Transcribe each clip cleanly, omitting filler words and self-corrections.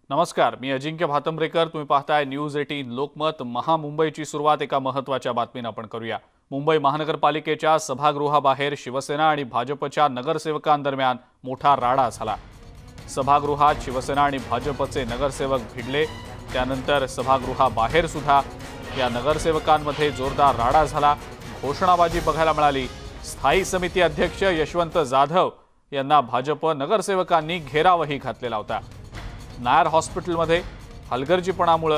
नमस्कार, मी अजिंक्य भातंब्रेकर। तुम्ही पाहताय न्यूज 18 लोकमत। महामुंबईची सुरुवात एका महत्त्वाच्या बातमीने आपण करूया। मुंबई महानगरपालिकेच्या सभागृहाबाहेर शिवसेना आणि भाजपच्या नगरसेवकांदरम्यान मोठा राडा झाला। सभागृहात शिवसेना आणि भाजपचे नगरसेवक भिडले। त्यानंतर सभागृहाबाहेर सुद्धा या नगरसेवकांमध्ये जोरदार राडा झाला। घोषणाबाजी बघायला मिळाली। स्थायी समिती अध्यक्ष यशवंत जाधव यांना भाजप नगरसेवकांनी घेरावही घातलेला होता। नायर हॉस्पिटलमध्ये हलगर्जीपणामुळे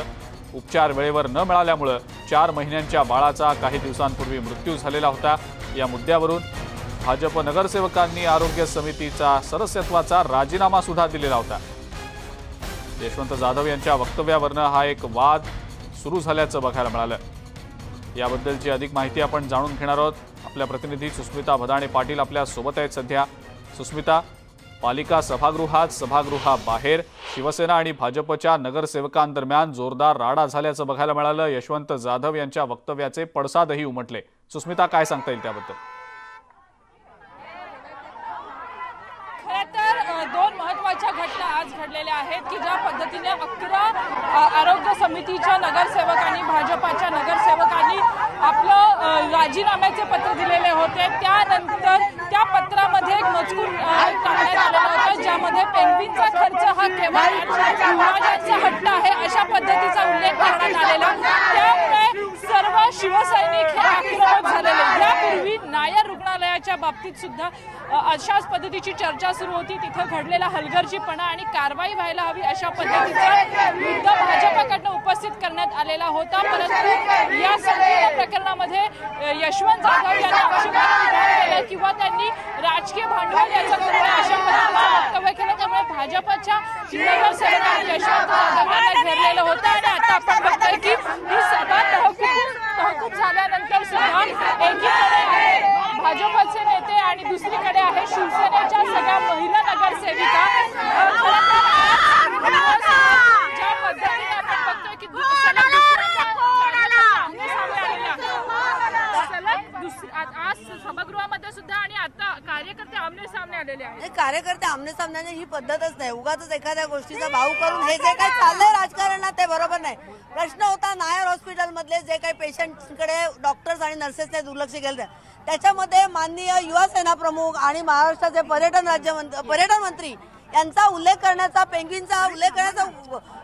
उपचार वेळेवर न मिळाल्यामुळे 4 महिन्यांच्या बाळाचा काही दिवसांपूर्वी मृत्यू झालेला होता। या मुद्द्यावरून भाजप नगरसेवकांनी आरोग्य समितीचा सदस्यत्वाचा राजीनामा सुद्धा दिलेला होता। यशवंत जाधव यांच्या वक्तव्यावरून हा एक वाद सुरू झाल्याचं बघायला मिळालं। याबद्दलची अधिक माहिती आपण जाणून घेणार आहोत। आपल्या प्रतिनिधी सुस्मिता भदाणे पाटील आपल्या सोबत आहेत सध्या। सुस्मिता, पालिका सभागृहाबाहेर शिवसेना आणि भाजपच्या नगरसेवकांदरम्यान जोरदार राडा झाल्याचं बघायला मिळालं। यशवंत जाधव यांच्या वक्तव्याचे पडसादही उमटले। सुस्मिता, काय सांगता येईल त्याबद्दल? दोन महत्त्वाच्या घटना आज घडलेल्या आहेत की ज्या पद्धतीने 11 आरोग्य समितीच्या नगरसेवकांनी भाजपच्या नगरसेवकांनी आपलं राजीनाम्याचे पत्र दिलेले होते। त्यानंतर त्या पत्रामध्ये एक मजकूर टाकण्यात आलेला होता ज्यामध्ये पेन्शनचा खर्च हा केवळ समाजाचा हट्ट आहे अशा पद्धतीचा उल्लेख करण्यात आलेला। त्यामुळे सर्व शिवसैनिक हे आक्रमक झालेले। यापूर्वी नायर रुग्णालयाच्या बाबतीत सुद्धा अशाच पद्धतीची चर्चा सुरू होती। तिथे घडलेला हलगर्जीपणा आणि कारवाई व्हायला हवी अशा पद्धतीचा मुद्दा भाजपकडून उपस्थित करण्यात आलेला होता। परंतु या संपूर्ण प्रकरणामध्ये यशवंत जाधव यांनी आक्षेपार्ह केला किंवा त्यांनी राजकीय भांडवल याचा अशा पद्धतीचं वक्तव्य केलं। त्यामुळे भाजपच्या नगरसेवकांनी यशवंत जाधव यांना घेरलेलं होतं आणि आता आपण बघतोय की ही सभा तहकूब झाल्यानंतर सुद्धा एकीकडे भाजपचे नेते आणि दुसरीकडे आहे शिवसेनेच्या सगळ्या महिला नगरसेविका। ज्या पद्धतीने आपण बघतोय की आज सभागृहामध्ये सुद्धा आणि आता कार्यकर्ते आमने सामने आलेले आहेत। कार्यकर्ते आमने सामने ही पद्धतच नाही। उगाच एखाद्या गोष्टीचा भाव करून हे जे काही चाललंय राजकारणात ते बरोबर नाही। प्रश्न होता नायर हॉस्पिटल मधले जे काही पेशंटकडे डॉक्टर्स आणि नर्सेसने दुर्लक्ष केलं त्याच्यामध्ये माननीय युवा सेना प्रमुख आणि महाराष्ट्राचे पर्यटन मंत्री यांचा उल्लेख करण्याचा, पेंग्विनचा उल्लेख करण्याचा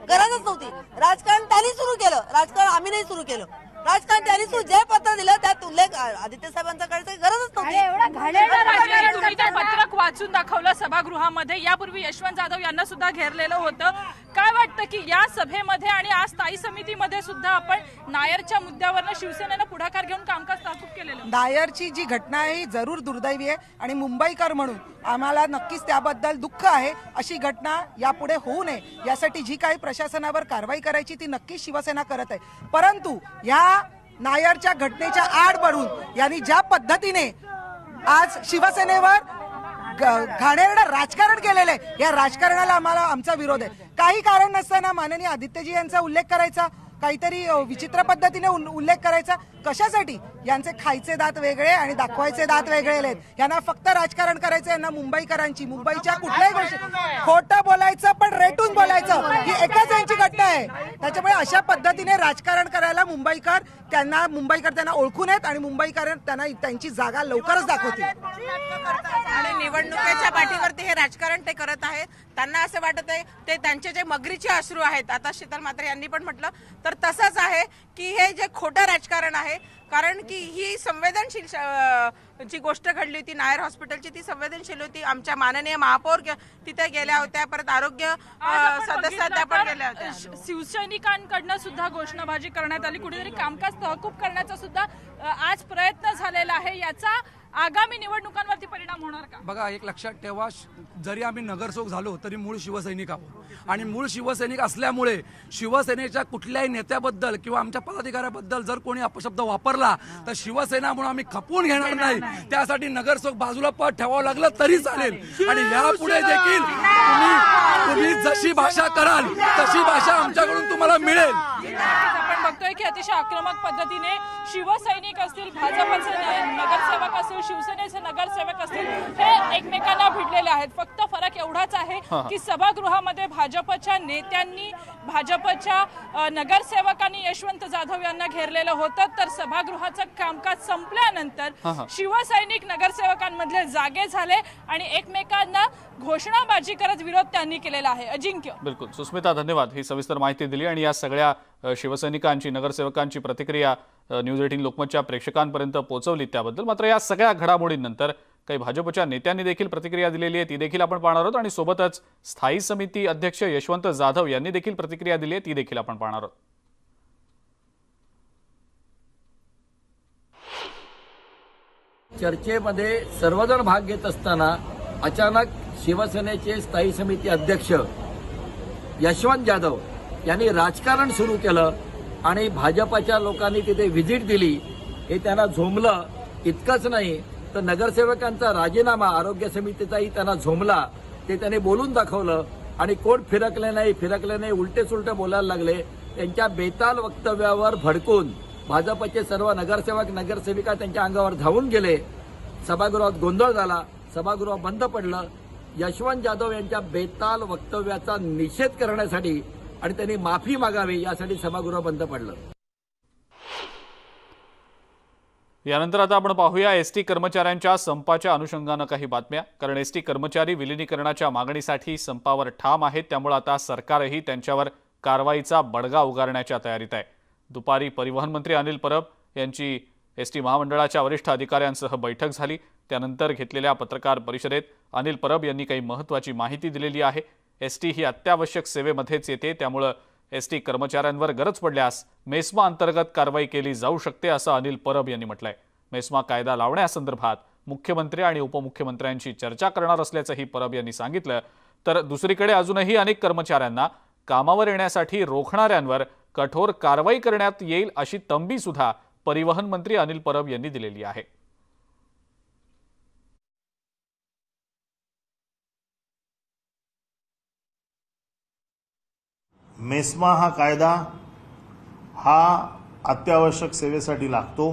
गरजच नव्हती। राजकारण त्यांनी सुरू केलं, राजकारण आम्ही नाही सुरू केलं। राजकारण त्यांनी जे पत्र दिलं त्यात उल्लेख आदित्य साहेबांचा करायची गरजच नव्हती। तुम्ही ते पत्रक वाचून दाखवलं सभागृहामध्ये। यापूर्वी यशवंत जाधव यांना सुद्धा घेरलेलं होतं। काय वाटतं की या सभेमध्ये आणि आज स्थायी समितीमध्ये सुद्धा आपण नायरच्या मुद्द्यावरनं शिवसेनेनं पुढाकार घेऊन कामकाज तहकूब केलेलं? नायरची जी घटना आहे ही जरूर दुर्दैवी आहे आणि मुंबईकर म्हणून आम्हाला नक्कीच त्याबद्दल दुःख आहे। अशी घटना यापुढे होऊ नये यासाठी जी काही प्रशासनावर कारवाई करायची ती नक्कीच शिवसेना करत आहे। परंतु या नायरच्या घटनेच्या आड बढून यांनी ज्या पद्धतीने आज शिवसेनेवर घाणेरडं राजकारण केलेलं आहे या राजकारणाला आमचा विरोध आहे। काही कारण नसताना माननीय आदित्यजी यांचा उल्लेख करायचा, काहीतरी विचित्र पद्धतीने उल्लेख करायचा कशासाठी? यांचे खायचे दात वेगळे आणि दाखवायचे दात वेगळे आहेत। यांना फक्त राजकारण करायचं। यांना मुंबईकरांची, मुंबईच्या कुठल्याही गोष्टी खोटं बोलायचं पण रेटून बोलायचं ही एकाच यांची घटना आहे। त्याच्यामुळे अशा पद्धतीने राजकारण करायला मुंबईकर त्यांना ओळखून आहेत आणि मुंबईकर त्यांना त्यांची जागा लवकरच दाखवतील। आणि निवडणुकीच्या पाठीवरती हे राजकारण ते करत आहेत। त्यांना असं वाटत आहे ते त्यांचे जे मगरीचे अश्रू आहेत, आता शीतल म्हात्रे यांनी पण म्हटलं तर तसंच आहे की हे जे खोटं राजकारण आहे। कारण की ही संवेदनशील जी गोष्ट घडली होती नायर हॉस्पिटलची ती संवेदनशील होती। आमच्या माननीय महापौर तिथे गेल्या होत्या, परत आरोग्य सदस्य त्या पण गेल्या होत्या। शिवसैनिकांकडनं सुद्धा घोषणाबाजी करण्यात आली। कुठेतरी कामकाज तहकूब करण्याचा सुद्धा आज प्रयत्न झालेला आहे। याचा आगामी निवडणुकांवरती परिणाम होणार का? बघा, एक लक्षात ठेवा, जरी आम्ही नगरसेवक झालो तरी मूळ शिवसैनिक आहोत आणि मूळ शिवसैनिक असल्यामुळे शिवसेनेच्या कुठल्याही नेत्याबद्दल किंवा आमच्या पदाधिकाऱ्याबद्दल जर कोणी अपशब्द वापरला तर शिवसेना म्हणून आम्ही खपवून घेणार नाही। त्यासाठी नगरसेवक बाजूला पद ठेवावं लागलं तरी चालेल आणि यापुढे देखील तुम्ही जशी भाषा कराल तशी भाषा आमच्याकडून तुम्हाला मिळेल। आपण बघतोय की अतिशय आक्रमक पद्धतीने शिवसैनिक असतील, भाजपचे नगरसेवक असतील, शिवसेनेचे नगरसेवक असतील, हे एकमेकांना भिडलेले आहेत. फक्त फरक एवढाच आहे की सभागृहामध्ये भाजपच्या नेत्यांनी, भाजपच्या नगरसेवकांनी यशवंत जाधव यांना घेरलेलं होतं, तर सभागृहाचं कामकाज संपल्यानंतर शिवसैनिक नगरसेवकांमधले जागे झाले आणि एकमेकांना घोषणाबाजी करत विरोध त्यांनी केलेला आहे. अजिंक्य. बिलकुल सुस्मिता, धन्यवाद ही सविस्तर माहिती दिली आणि या सगळ्या शिवसैनिकांची, नगरसेवकांची प्रतिक्रिया न्यूज 18 लोकमतच्या प्रेक्षकांपर्यंत पोहोचवली त्याबद्दल. मात्र या सगळ्या घडामोडींनंतर काही भाजपच्या नेत्यांनी देखील प्रतिक्रिया दिलेली आहे, ती देखील आपण पाहणार आहोत आणि सोबतच स्थायी समिती अध्यक्ष यशवंत जाधव यांनी देखील प्रतिक्रिया दिली आहे, ती देखील आपण पाहणार आहोत. चर्चेमध्ये सर्वजण भाग घेत असताना अचानक शिवसेनेचे स्थायी समिती अध्यक्ष यशवंत जाधव यांनी राजकारण सुरू केलं आणि भाजपच्या लोकांनी तिथे व्हिजिट दिली. हे त्यांना झोंबलं. इतकंच नाही तर नगरसेवकांचा राजीनामा आरोग्य समितीचाही त्यांना झोंबला. ते त्यांनी बोलून दाखवलं आणि कोण फिरकले नाही, उलटे सुलटे बोलायला लागले. त्यांच्या बेताल वक्तव्यावर भडकून भाजपचे सर्व नगरसेवक, नगरसेविका त्यांच्या अंगावर धावून गेले. सभागृहात गोंधळ झाला, सभागृह बंद पडलं. यशवंत जाधव यांच्या बेताल वक्तव्याचा निषेध करण्यासाठी आणि त्यांनी माफी मागावी यासाठी सभागृह बंद पडलं. यानंतर आता आपण पाहूया एसटी कर्मचाऱ्यांच्या संपाच्या अनुषंगानं काही बातम्या. कारण एसटी कर्मचारी विलिनीकरणाच्या मागणीसाठी संपावर ठाम आहेत, त्यामुळे आता सरकारही त्यांच्यावर कारवाईचा बडगा उगारण्याच्या तयारीत आहे. दुपारी परिवहन मंत्री अनिल परब यांची एसटी महामंडळाच्या वरिष्ठ अधिकाऱ्यांसह बैठक झाली. त्यानंतर घेतलेल्या पत्रकार परिषदेत अनिल परब यांनी काही महत्त्वाची माहिती दिलेली आहे. एसटी ही अत्यावश्यक सेवेमध्येच येते, त्यामुळे एसटी कर्मचाऱ्यांवर गरज पडल्यास मेस्मा अंतर्गत कारवाई केली जाऊ शकते, असं अनिल परब यांनी म्हटलंय. मेस्मा कायदा लावण्यासंदर्भात मुख्यमंत्री आणि उपमुख्यमंत्र्यांशी चर्चा करणार असल्याचंही परब यांनी सांगितलं. तर दुसरीकडे अजूनही अनेक कर्मचाऱ्यांना कामावर येण्यासाठी रोखणाऱ्यांवर कठोर कारवाई करण्यात येईल अशी तंबी सुद्धा परिवहन मंत्री अनिल परब यांनी दिलेली आहे. मेस्मा हा कायदा हा अत्यावश्यक सेवेसाठी लागतो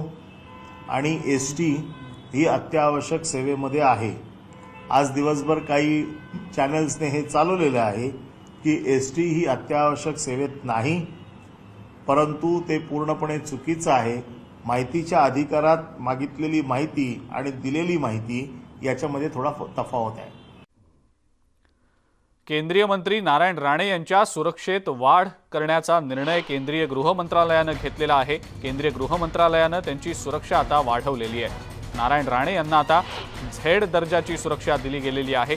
आणि एसटी ही अत्यावश्यक सेवेमध्ये आहे. आज दिवसभर काही चॅनल्सने हे चालवलेले आहे की एसटी ही अत्यावश्यक सेवेत नाही, परंतु ते पूर्णपणे चुकीचं आहे. माहितीच्या अधिकारात मागितलेली माहिती आणि दिलेली माहिती याच्यामध्ये थोडा तफावत आहे. केंद्रीय मंत्री नारायण राणे यांच्या सुरक्षेत वाढ करण्याचा निर्णय केंद्रीय गृह मंत्रालयानं घेतलेला आहे. केंद्रीय गृह मंत्रालयानं त्यांची सुरक्षा आता वाढवलेली आहे. नारायण राणे यांना आता झेड दर्जाची सुरक्षा दिली गेलेली आहे.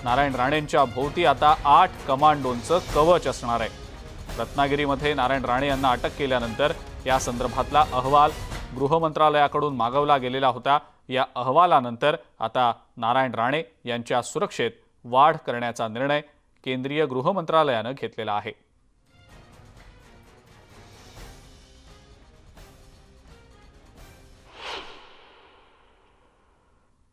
नारायण राणेंच्या भोवती आता 8 कमांडोंचं कवच असणार आहे. रत्नागिरीमध्ये नारायण राणे यांना अटक केल्यानंतर या संदर्भातला अहवाल गृह मंत्रालयाकडून मागवला गेलेला होता. या अहवालानंतर आता नारायण राणे यांच्या सुरक्षेत वाढ करण्याचा निर्णय केंद्रीय गृह मंत्रालयानं घेतलेला आहे.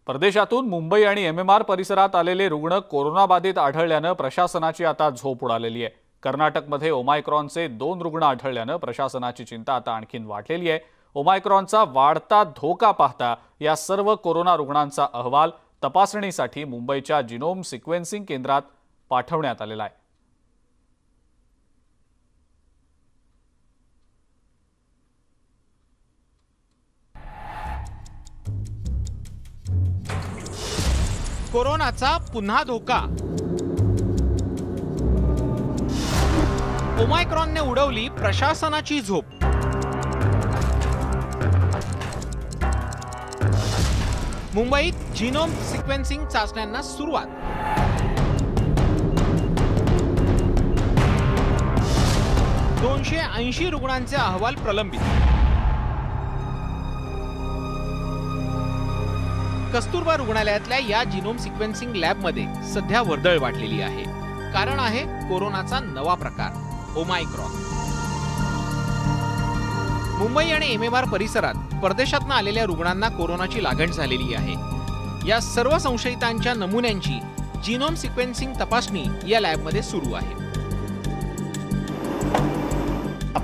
परदेशातून मुंबई आणि MMR परिसरात आलेले रुग्ण कोरोनाबाधित आढळल्यानं प्रशासनाची आता झोप उडालेली आहे. कर्नाटकमध्ये ओमायक्रॉनचे 2 रुग्ण आढळल्यानं प्रशासनाची चिंता आता आणखीन वाढलेली आहे. ओमायक्रॉनचा वाढता धोका पाहता या सर्व कोरोना रुग्णांचा अहवाल तपासणीसाठी मुंबईच्या जिनोम सिक्वेन्सिंग केंद्रात पाठवण्यात आलेला आहे. कोरोनाचा पुन्हा धोका. ओमायक्रॉनने उडवली प्रशासनाची झोप. मुंबईत जिनोम सिक्वेन्सिंग चाचण्यांना सुरुवात. $280 रुग्णांचे अहवाल प्रलंबित. कस्तुरबा रुग्णालयातल्या या जिनोम सिक्वेन्सिंग लॅबमध्ये सध्या वर्दळ वाढलेली आहे. कारण आहे कोरोनाचा नवा प्रकार ओमायक्रॉन. मुंबई आणि MMR परिसरात परदेशातून आलेल्या रुग्णांना कोरोनाची लागण झालेली आहे. या सर्व संशयितांच्या नमुन्यांची जिनोम सिक्वेन्सिंग तपासणी या लॅबमध्ये सुरू आहे.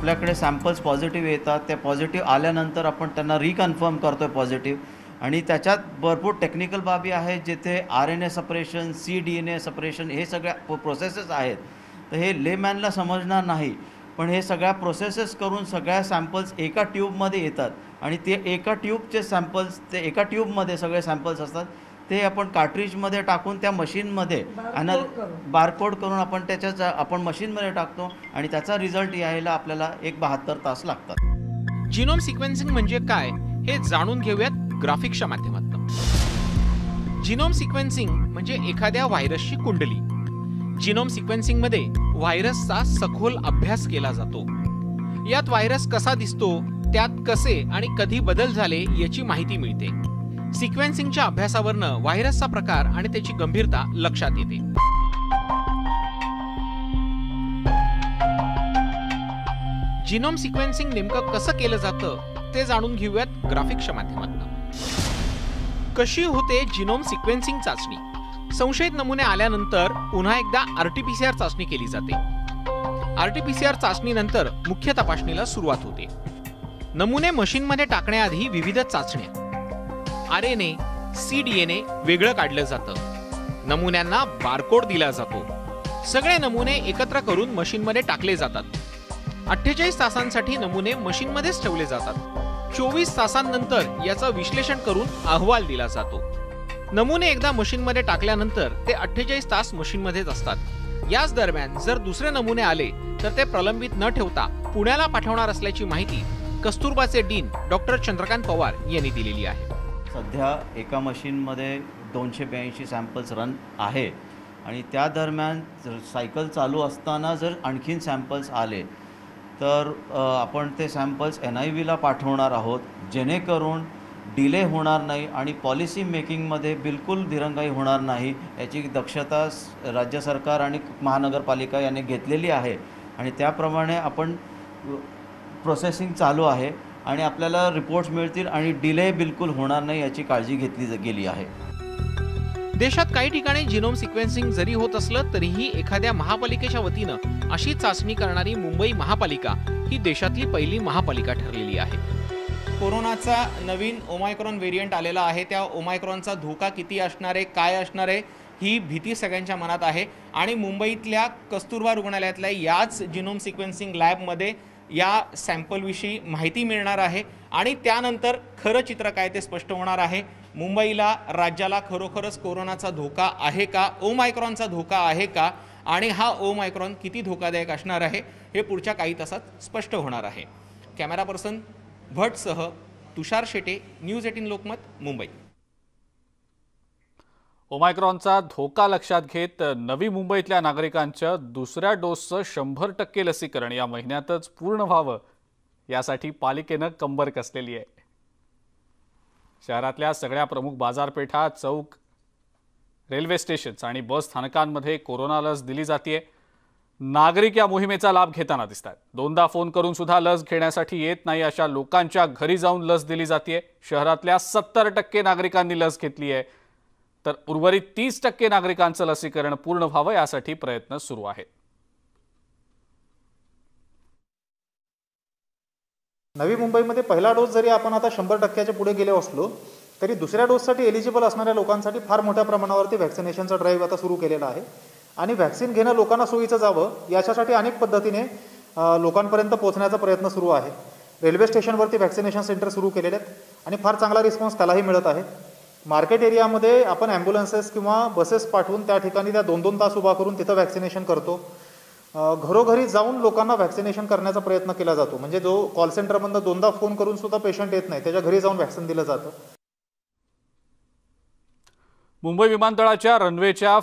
आपल्याकडे सॅम्पल्स पॉझिटिव्ह येतात, त्या पॉझिटिव्ह आल्यानंतर आपण त्यांना रिकन्फर्म करतो आहे पॉझिटिव्ह, आणि त्याच्यात भरपूर टेक्निकल बाबी आहेत जिथे RNA सपरेशन, cDNA सपरेशन हे सगळ्या प्रोसेसेस आहेत. तर हे लेमॅनला समजणार नाही, पण हे सगळ्या प्रोसेसेस करून सगळ्या सॅम्पल्स एका ट्यूबमध्ये येतात आणि ते एका ट्यूबचे सॅम्पल्स, ते एका ट्यूबमध्ये सगळे सॅम्पल्स असतात, ते आपण कार्ट्रिजमध्ये टाकून त्या मशीनमध्ये बारकोड करून आपण मशीनमध्ये टाकतो आणि त्याचा रिझल्ट यायला आपल्याला 72 तास लागतात. जिनोम सिक्वेन्सिंग म्हणजे काय हे जाणून घेऊयात ग्राफिक्सच्या माध्यमातून. जिनोम सिक्वेन्सिंग म्हणजे एखाद्या व्हायरसची कुंडली. जिनोम सिक्वेन्सिंग मध्ये व्हायरसचा सखोल अभ्यास केला जातो. यात व्हायरस कसा दिसतो, त्यात कसे आणि कधी बदल झाले याची माहिती मिळते. सिक्वेन्सिंगच्या अभ्यासावरनं व्हायरसचा प्रकार आणि त्याची गंभीरता लक्षात येते. जिनोम सिक्वेन्सिंग नेमकं कसं केलं जातं ते जाणून घेऊयात ग्राफिक्सच्या माध्यमातून. कशी होते जिनोम सिक्वेन्सिंग चाचणी? संशयित नमुने आल्यानंतर पुन्हा एकदा RT-PCR चाचणी केली जाते. RT-PCR चाचणीनंतर मुख्य तपासणीला सुरुवात होते. नमुने मशीनमध्ये टाकण्याआधी विविध चाचण्या, RNA, cDNA वेगळं काढलं जातं. नमुन्यांना बारकोड दिला जातो. सगळे नमुने एकत्र करून मशीनमध्ये टाकले जातात. 48 तासांसाठी नमुने मशीनमध्येच ठेवले जातात. 24 तासांनंतर याचं विश्लेषण करून अहवाल दिला जातो. नमुने एकदा मशीनमध्ये टाकल्यानंतर ते 48 तास मशीनमध्येच असतात. याच दरम्यान जर दुसरे नमुने आले तर ते प्रलंबित न ठेवता पुण्याला पाठवणार असल्याची माहिती कस्तुरबाचे डीन डॉक्टर चंद्रकांत पवार यांनी दिलेली आहे. सध्या एका मशीनमध्ये 282 सॅम्पल्स रन आहे आणि त्या दरम्यान सायकल चालू असताना जर आणखीन सॅम्पल्स आले तर आपण ते सॅम्पल्स NIVला पाठवणार आहोत, जेणेकरून डिले होणार नाही आणि पॉलिसी मेकिंगमध्ये बिलकुल दिरंगाई होणार नाही याची दक्षता राज्य सरकार आणि महानगरपालिका यांनी घेतलेली आहे आणि त्याप्रमाणे आपण प्रोसेसिंग चालू आहे आणि आपल्याला रिपोर्ट्स मिळतील आणि डिले बिलकुल होणार नाही याची काळजी घेतली गेली आहे. देशात काही ठिकाणी जिनोम सिक्वेन्सिंग जरी होत असलं तरीही एखाद्या महापालिकेच्या वतीनं अशी चाचणी करणारी मुंबई महापालिका ही देशातली पहिली महापालिका ठरलेली आहे. कोरोनाचा नवीन ओमायक्रॉन व्हेरियंट आलेला आहे. त्या ओमायक्रॉनचा धोका किती असणार आहे, काय असणार आहे, ही भीती सगळ्यांच्या मनात आहे आणि मुंबईतल्या कस्तुरबा रुग्णालयातल्या याच जिनोम सिक्वेन्सिंग लॅबमध्ये या सॅम्पलविषयी माहिती मिळणार आहे आणि त्यानंतर खरं चित्र काय ते स्पष्ट होणार आहे. मुंबईला, राज्याला खरोखरच कोरोनाचा धोका आहे का, ओमायक्रॉनचा धोका आहे का आणि हा ओमायक्रॉन किती धोकादायक असणार आहे हे पुढच्या काही तासात स्पष्ट होणार आहे. कॅमेरा पर्सन भटसह तुषार शेटे, न्यूज 18 लोकमत, मुंबई. ओमायक्रॉनचा धोका लक्षात घेत नवी मुंबईतल्या नागरिकांच्या दुसऱ्या डोसचं 100% लसीकरण या महिन्यातच पूर्ण व्हावं यासाठी पालिकेनं कंबर कसलेली आहे. शहरातल्या सगळ्या प्रमुख बाजारपेठा, चौक, रेल्वे स्टेशन्स आणि बस स्थानकांमध्ये कोरोना लस दिली जाते. नागरिक या मोहिमेचा लाभ घेताना दिसतात. दोनदा फोन करून सुद्धा लस घेण्यासाठी येत नाही अशा लोकांच्या घरी जाऊन लस दिली जाते. शहरातल्या 70% नागरिकांनी लस घेतली आहे तर उर्वरित 30% नागरिकांचं लसीकरण पूर्ण व्हावं यासाठी प्रयत्न सुरू आहेत. नवी मुंबईमध्ये पहिला डोस जरी आपण आता 100%च्या पुढे गेले असलो तरी दुसऱ्या डोससाठी एलिजिबल असणाऱ्या लोकांसाठी फार मोठ्या प्रमाणावरती व्हॅक्सिनेशनचा ड्राईव्ह आता सुरू केलेला आहे आणि व्हॅक्सिन घेणं लोकांना सोयीचं जावं याच्यासाठी अनेक पद्धतीने लोकांपर्यंत पोहोचण्याचा प्रयत्न सुरू आहे. रेल्वे स्टेशनवरती व्हॅक्सिनेशन सेंटर सुरू केलेले आहेत आणि फार चांगला रिस्पॉन्स त्यालाही मिळत आहे. मार्केट एरियामध्ये आपण ॲम्ब्युलन्सेस किंवा बसेस पाठवून त्या ठिकाणी त्या 2-2 तास उभा करून तिथं व्हॅक्सिनेशन करतो. घरोघरी जाऊन लोकांना व्हॅक्सिनेशन करण्याचा प्रयत्न केला जातो. म्हणजे जो कॉल सेंटरमधून 2दा फोन करून सुद्धा पेशंट येत नाही त्याच्या घरी जाऊन व्हॅक्सिन दिलं जातं. मुंबई विमानतळाच्या रनवेच्या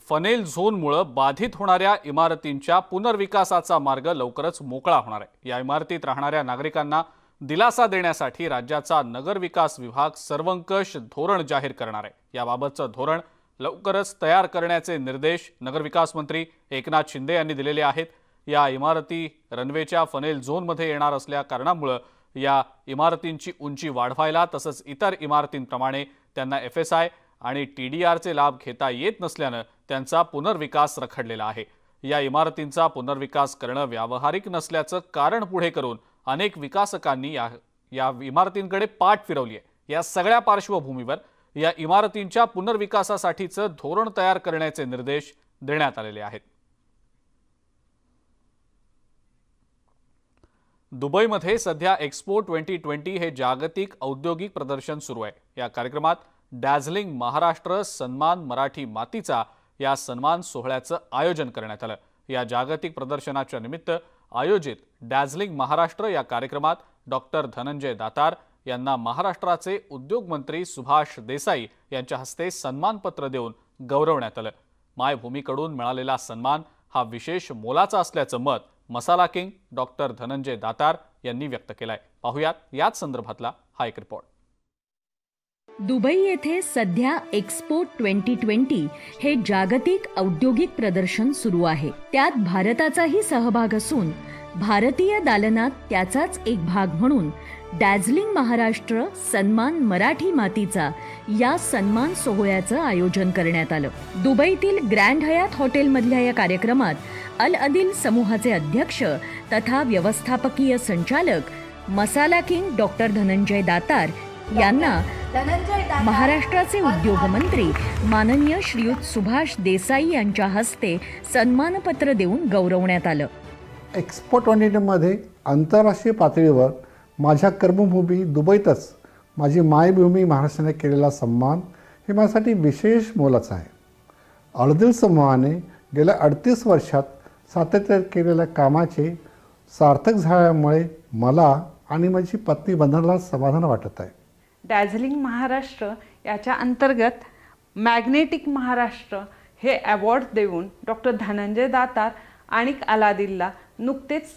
फनेल झोनमुळे बाधित होणाऱ्या इमारतींच्या पुनर्विकासाचा मार्ग लवकरच मोकळा होणार आहे. या इमारतीत राहणाऱ्या नागरिकांना दिलासा देण्यासाठी राज्याचा नगरविकास विभाग सर्वंकष धोरण जाहीर करणार आहे. याबाबतचं धोरण लवकरच तयार करण्याचे निर्देश नगरविकास मंत्री एकनाथ शिंदे यांनी दिलेले आहेत. या इमारती रनवेच्या फनेल झोनमध्ये येणार असल्या कारणामुळे या इमारतींची उंची वाढवायला तसंच इतर इमारतींप्रमाणे त्यांना FSI आणि TDRचे लाभ घेता येत नसल्यानं त्यांचा पुनर्विकास रखडलेला आहे. या इमारतींचा पुनर्विकास करणं व्यावहारिक नसल्याचं कारण पुढे करून अनेक विकासकांनी या इमारतींकडे पाठ फिरवली आहे। या सगळ्या पार्श्वभूमीवर या इमारतींच्या पुनर्विकासासाठीचं धोरण तयार करण्याचे निर्देश देण्यात आलेले आहेत। दुबईमध्ये सध्या एक्स्पो 2020 हे जागतिक औद्योगिक प्रदर्शन सुरू आहे। या कार्यक्रमात डॅझलिंग महाराष्ट्र सन्मान मराठी मातीचा या सन्मान सोहळ्याचं आयोजन करण्यात आलं। या जागतिक प्रदर्शनाच्या निमित्त आयोजित डॅझलिंग महाराष्ट्र या कार्यक्रमात डॉक्टर धनंजय दातार यांना महाराष्ट्राचे उद्योग मंत्री सुभाष देसाई यांच्या हस्ते सन्मानपत्र देऊन गौरवण्यात आलं। मायभूमीकडून मिळालेला सन्मान हा विशेष मोलाचा असल्याचं मत मसाला किंग डॉक्टर धनंजय दातार यांनी व्यक्त केलंय। पाहुयात याच संदर्भातला हा एक रिपोर्ट। दुबई येथे सध्या एक्स्पो 2020 हे जागतिक औद्योगिक प्रदर्शन सुरू आहे। त्यात भारताचाही सहभाग असून भारतीय दालनात त्याचाच एक भाग म्हणून डॅझलिंग महाराष्ट्र सन्मान मराठी मातीचा या सन्मान सोहळ्याचं आयोजन करण्यात आलं। दुबईतील ग्रँड हयात हॉटेलमधल्या या कार्यक्रमात अल अदिल समूहाचे अध्यक्ष तथा व्यवस्थापकीय संचालक मसाला किंग डॉक्टर धनंजय दातार यांना महाराष्ट्राचे उद्योग मंत्री माननीय श्रीयुत सुभाष देसाई यांच्या हस्ते सन्मानपत्र देऊन गौरवण्यात आलं। एक्स्पो 2020 मध्ये आंतरराष्ट्रीय पातळीवर माझ्या कर्मभूमी दुबईतच माझी मायभूमी महाराष्ट्राने केलेला सन्मान हे माझ्यासाठी विशेष मोलाचं आहे। अल समूहाने गेल्या 38 वर्षात सातत्याने केलेल्या कामाचे सार्थक झाल्यामुळे मला आणि माझी पत्नी बंधनाला समाधान वाटत आहे। डॅझलिंग महाराष्ट्र याच्या अंतर्गत मॅग्नेटिक महाराष्ट्र हे अवॉर्ड देऊन डॉक्टर धनंजय दातार आणि अलादिलला नुकतेच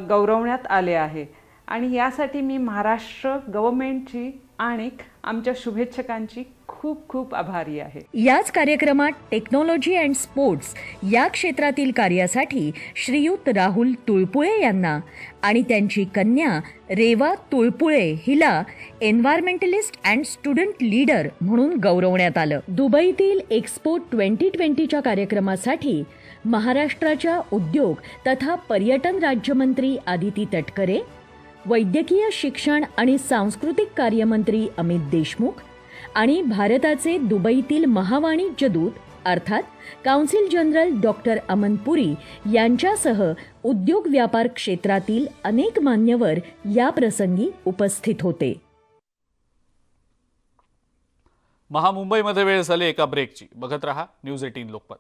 गौरवण्यात आले आहे आणि यासाठी मी महाराष्ट्र गव्हर्नमेंटची आणि आमच्या शुभेच्छकांची खूप खूप आभारी आहे। याच कार्यक्रमात टेक्नॉलॉजी अँड स्पोर्ट्स या क्षेत्रातील कार्यासाठी श्रीयुत राहुल तुळपुळे यांना आणि त्यांची कन्या रेवा तुळपुळे हिला एन्व्हायरमेंटलिस्ट अँड स्टुडंट लीडर म्हणून गौरवण्यात आलं। दुबईतील एक्स्पो 2020च्या कार्यक्रमासाठी महाराष्ट्राच्या उद्योग तथा पर्यटन राज्यमंत्री आदिती तटकरे, वैद्यकीय शिक्षण आणि सांस्कृतिक कार्यमंत्री अमित देशमुख आणि भारताचे दुबईतील महावाणिज्य दूत अर्थात काउन्सिल जनरल डॉक्टर अमन पुरी यांच्यासह उद्योग व्यापार क्षेत्रातील अनेक मान्यवर या प्रसंगी उपस्थित होते। महामुंबईमध्ये वेळ झाली एका ब्रेकची। बघत रहा न्यूज 18 लोकमत।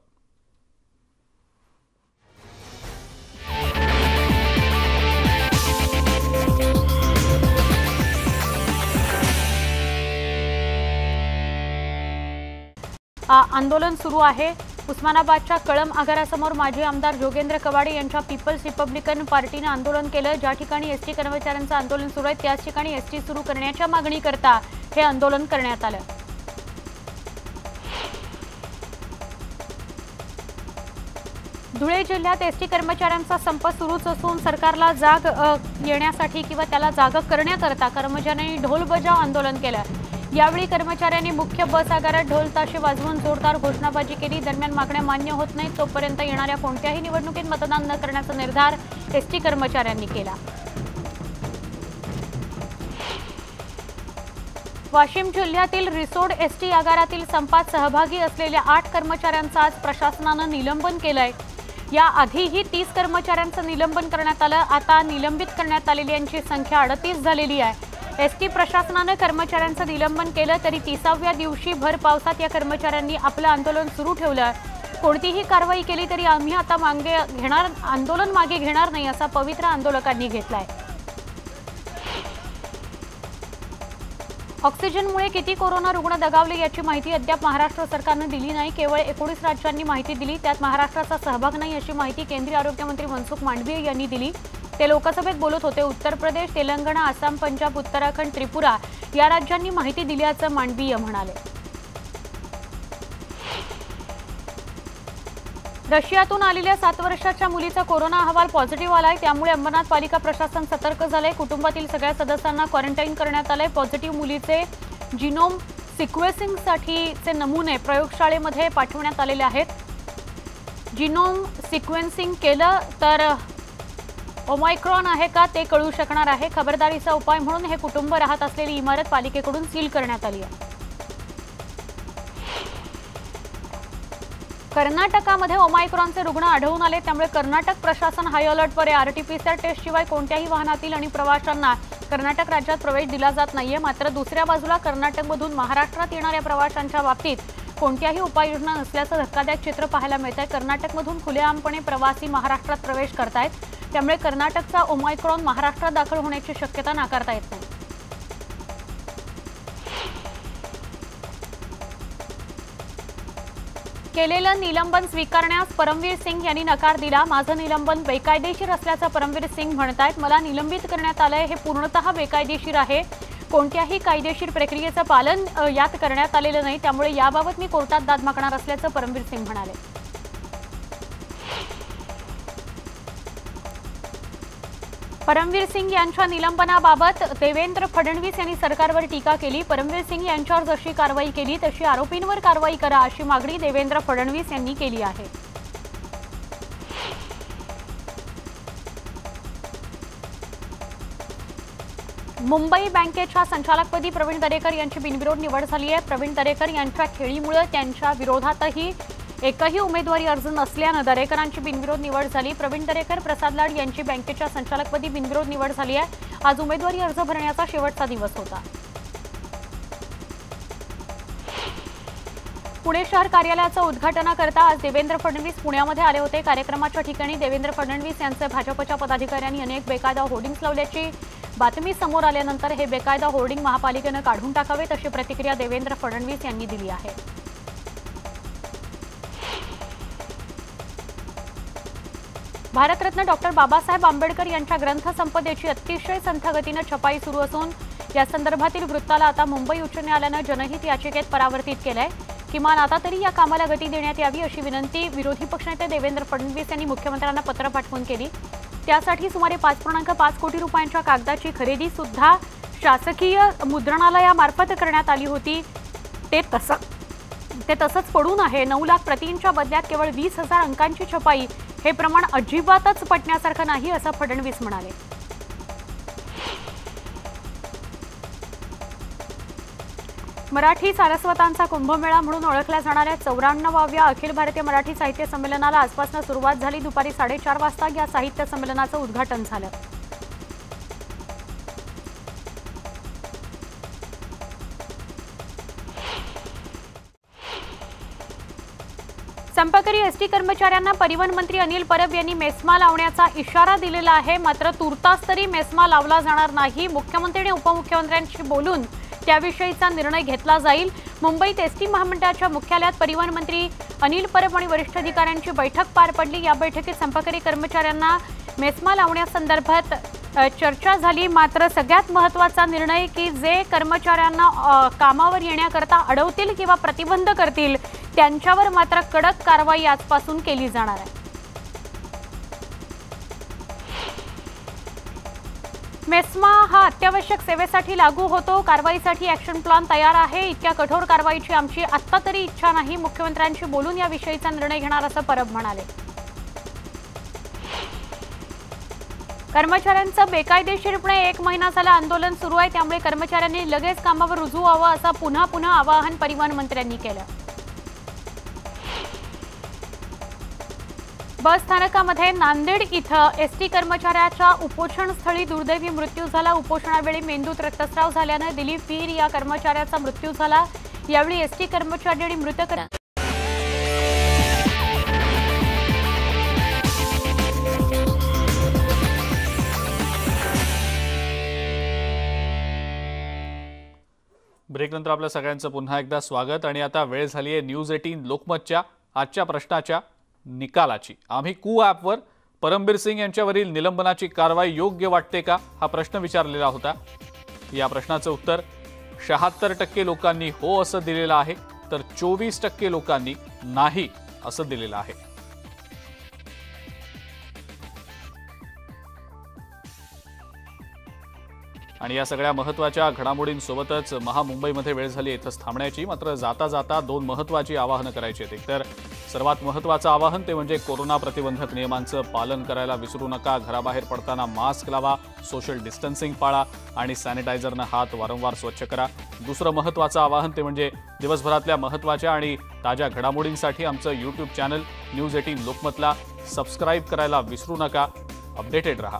आंदोलन सुरू आहे। उस्मानाबादच्या कळम आगारासमोर माजी आमदार जोगेंद्र कवाडे यांच्या पीपल्स रिपब्लिकन पार्टीने आंदोलन केलं। ज्या ठिकाणी एसटी कर्मचाऱ्यांचं आंदोलन सुरू आहे त्याच ठिकाणी एसटी सुरू करण्याच्या मागणीकरता हे आंदोलन करण्यात आलं। धुळे जिल्ह्यात एसटी कर्मचाऱ्यांचा संप सुरूच असून सरकारला जाग येण्यासाठी किंवा त्याला जाग करण्याकरता कर्मचाऱ्यांनी ढोल बजाव आंदोलन केलं। यावेळी कर्मचाऱ्यांनी मुख्य बस आगारात ढोल ताशे वाजवून जोरदार घोषणाबाजी केली। दरम्यान मागण्या मान्य होत नाहीत तोपर्यंत येणाऱ्या कोणत्याही निवडणुकीत मतदान न करण्याचा निर्धार एसटी कर्मचाऱ्यांनी केला। वाशिम जिल्ह्यातील रिसोड एसटी आगारातील संपात सहभागी असलेल्या 8 कर्मचाऱ्यांचं आज प्रशासनानं निलंबन केलंय। याआधीही 30 कर्मचाऱ्यांचं निलंबन करण्यात आलं। आता निलंबित करण्यात आलेल्यांची संख्या 38 झालेली आहे। एसटी प्रशासनानं कर्मचाऱ्यांचं निलंबन केलं तरी 30व्या दिवशी भर पावसात या कर्मचाऱ्यांनी आपलं आंदोलन सुरू ठेवलं। कोणतीही कारवाई केली तरी आम्ही आता आंदोलन मागे घेणार नाही असा पवित्रा आंदोलकांनी घेतलाय। ऑक्सिजनमुळे किती कोरोना रुग्ण दगावले याची माहिती अद्याप महाराष्ट्र सरकारनं दिली नाही। केवळ 19 राज्यांनी माहिती दिली, त्यात महाराष्ट्राचा सहभाग नाही अशी माहिती केंद्रीय आरोग्यमंत्री मनसुख मांडवीय यांनी दिली। ते लोकसभेत बोलत होते। उत्तर प्रदेश, तेलंगणा, आसाम, पंजाब, उत्तराखंड, त्रिपुरा या राज्यांनी माहिती दिल्याचं मांडवीय म्हणाले। रशियातून आलेल्या 7 वर्षाच्या मुलीचा कोरोना अहवाल पॉझिटिव्ह आलाय। त्यामुळे अंबरनाथ पालिका प्रशासन सतर्क झालंय। कुटुंबातील सगळ्या सदस्यांना क्वारंटाईन करण्यात आलंय। पॉझिटिव्ह मुलीचे जिनोम सिक्वेन्सिंगसाठीचे नमुने प्रयोगशाळेमध्ये पाठवण्यात आलेले आहेत। जिनोम सिक्वेन्सिंग केलं तर ओमायक्रॉन आहे का ते कळू शकणार आहे. खबरदारीचा उपाय म्हणून हे कुटुंब राहत असलेली इमारत पालिकेकडून सील करण्यात आली आहे. कर्नाटकामध्ये ओमायक्रॉनचे रुग्ण आढळून आले, त्यामुळे कर्नाटक प्रशासन हाय अलर्टवर आहे. आरटीपीसीआर टेस्ट शिवाय कोणत्याही वाहनातील आणि प्रवाशांना कर्नाटक राज्यात प्रवेश दिला जात नाहीये. मात्र दुसऱ्या बाजूला कर्नाटकमधून महाराष्ट्रात येणाऱ्या प्रवाशांच्या बाबतीत कोणत्याही उपाययोजना नसल्याचं धक्कादायक चित्र पाहायला मिळत आहे. कर्नाटकमधून खुलेआमपणे प्रवासी महाराष्ट्रात प्रवेश करतायत, त्यामुळे कर्नाटकचा ओमायक्रॉन महाराष्ट्रात दाखल होण्याची शक्यता नाकारता येत नाही. केलेलं निलंबन स्वीकारण्यास परमवीर सिंग यांनी नकार दिला. माझं निलंबन बेकायदेशीर असल्याचं परमवीर सिंग म्हणतायत. मला निलंबित करण्यात आलंय हे पूर्णतः बेकायदेशीर आहे. कोणत्याही कायदेशीर प्रक्रियेचं पालन यात करण्यात आलेलं नाही, त्यामुळे याबाबत मी कोर्टात दाद मागणार असल्याचं परमवीर सिंग म्हणाले. परमवीर सिंग यांच्या निलंबनाबाबत देवेंद्र फडणवीस यांनी सरकारवर टीका केली. परमवीर सिंग यांच्यावर जशी कारवाई केली तशी आरोपींवर कारवाई करा अशी मागणी देवेंद्र फडणवीस यांनी केली आहे. मुंबई बँकेच्या संचालकपदी प्रवीण दरेकर यांची बिनविरोध निवड झाली आहे. प्रवीण दरेकर यांच्या खेळीमुळे त्यांच्या विरोधातही एकही उमेदवारी अर्ज नसल्यानं दरेकरांची बिनविरोध निवड झाली. प्रवीण दरेकर, प्रसाद लाड यांची बँकेच्या संचालकपदी बिनविरोध निवड झाली आहे. आज उमेदवारी अर्ज भरण्याचा शेवटचा दिवस होता. पुणे शहर कार्यालयाचं उद्घाटनाकरता आज देवेंद्र फडणवीस पुण्यामध्ये आले होते. कार्यक्रमाच्या ठिकाणी देवेंद्र फडणवीस यांचे भाजपच्या पदाधिकाऱ्यांनी अनेक बेकायदा होर्डिंग्स लावल्याची बातमी समोर आल्यानंतर हे बेकायदा होर्डिंग महापालिकेनं काढून टाकावेत अशी प्रतिक्रिया देवेंद्र फडणवीस यांनी दिली आहे. भारतरत्न डॉक्टर बाबासाहेब आंबेडकर यांच्या ग्रंथसंपदेची अतिशय संथ गतीनं छपाई सुरू असून या संदर्भातील वृत्ताला आता मुंबई उच्च न्यायालयानं जनहित याचिकेत परावर्तित केलंय. किमान आता तरी या कामाला गती देण्यात यावी अशी विनंती विरोधी पक्षनेते देवेंद्र फडणवीस यांनी मुख्यमंत्र्यांना पत्र पाठवून केली. त्यासाठी सुमारे 5.5 कोटी रुपयांच्या कागदाची खरेदी सुद्धा शासकीय मुद्रणालयामार्फत करण्यात आली होती. ते तसंच पडून आहे. 9 लाख प्रतींच्या बदल्यात केवळ 20,000 अंकांची छपाई हे प्रमाण अजिबातच पटण्यासारखं नाही असं फडणवीस म्हणाले. मराठी सारस्वतांचा कुंभमेळा म्हणून ओळखल्या जाणाऱ्या 94व्या अखिल भारतीय मराठी साहित्य संमेलनाला आजपासून सुरुवात झाली. दुपारी 4:30 वाजता या साहित्य संमेलनाचं उद्घाटन झालं. संपकरी एसटी कर्मचाऱ्यांना परिवहन मंत्री अनिल परब यांनी मेस्मा लावण्याचा इशारा दिलेला आहे. मात्र तुर्तास तरी मेस्मा लावला जाणार नाही. मुख्यमंत्री आणि उपमुख्यमंत्र्यांशी बोलून त्याविषयीचा निर्णय घेतला जाईल. मुंबईत एसटी महामंडळाच्या मुख्यालयात परिवहन मंत्री अनिल परब आणि वरिष्ठ अधिकाऱ्यांची बैठक पार पडली. या बैठकीत संपकरी कर्मचाऱ्यांना मेस्मा लावण्यासंदर्भात चर्चा झाली. मात्र सगळ्यात महत्त्वाचा निर्णय की जे कर्मचाऱ्यांना कामावर येण्याकरता अडवतील किंवा प्रतिबंध करतील त्यांच्यावर मात्र कडक कारवाई आजपासून केली जाणार आहे. मेस्मा हा अत्यावश्यक सेवेसाठी लागू होतो. कारवाईसाठी ॲक्शन प्लॅन तयार आहे. इतक्या कठोर कारवाईची आमची आत्ता तरी इच्छा नाही. मुख्यमंत्र्यांशी बोलून याविषयीचा निर्णय घेणार असं परब म्हणाले. कर्मचाऱ्यांचं बेकायदेशीरपणे 1 महिना झाला आंदोलन सुरू आहे, त्यामुळे कर्मचाऱ्यांनी लगेच कामावर रुजू व्हावं असं पुन्हा आवाहन परिवहन मंत्र्यांनी केलं. बस स्थानकामध्ये नांदेड इथं एसटी कर्मचाऱ्याच्या उपोषणस्थळी दुर्दैवी मृत्यू झाला. उपोषणावेळी मेंदूत रक्तस्राव झाल्यानं दिलीप पीर या कर्मचाऱ्याचा मृत्यू झाला. यावेळी एसटी कर्मचारी आणि मृत ब्रेकनंतर आपल्या सगळ्यांचं पुन्हा एकदा स्वागत. आणि आता वेळ झाली आहे न्यूज 18 लोकमतच्या आजच्या प्रश्नाच्या निकालाची. आम्ही कू ॲपवर परमबीर सिंग यांच्यावरील निलंबनाची कारवाई योग्य वाटते का हा प्रश्न विचारलेला होता. या प्रश्नाचं उत्तर 76% लोकांनी हो असं दिलेलं आहे, तर 24% लोकांनी नाही असं दिलेलं आहे. आणि या सगळ्या महत्त्वाच्या घडामोडींसोबतच महामुंबईमध्ये वेळ झाली इथंच थांबण्याची. मात्र जाता जाता 2 महत्त्वाची आवाहनं करायची आहेत. एकतर सर्वात महत्त्वाचं आवाहन ते म्हणजे कोरोना प्रतिबंधक नियमांचं पालन करायला विसरू नका. घराबाहेर पडताना मास्क लावा, सोशल डिस्टन्सिंग पाळा आणि सॅनिटायझरनं हात वारंवार स्वच्छ करा. दुसरं महत्त्वाचं आवाहन ते म्हणजे दिवसभरातल्या महत्त्वाच्या आणि ताज्या घडामोडींसाठी आमचं यूट्यूब चॅनल न्यूज 18 लोकमतला सबस्क्राईब करायला विसरू नका. अपडेटेड रहा.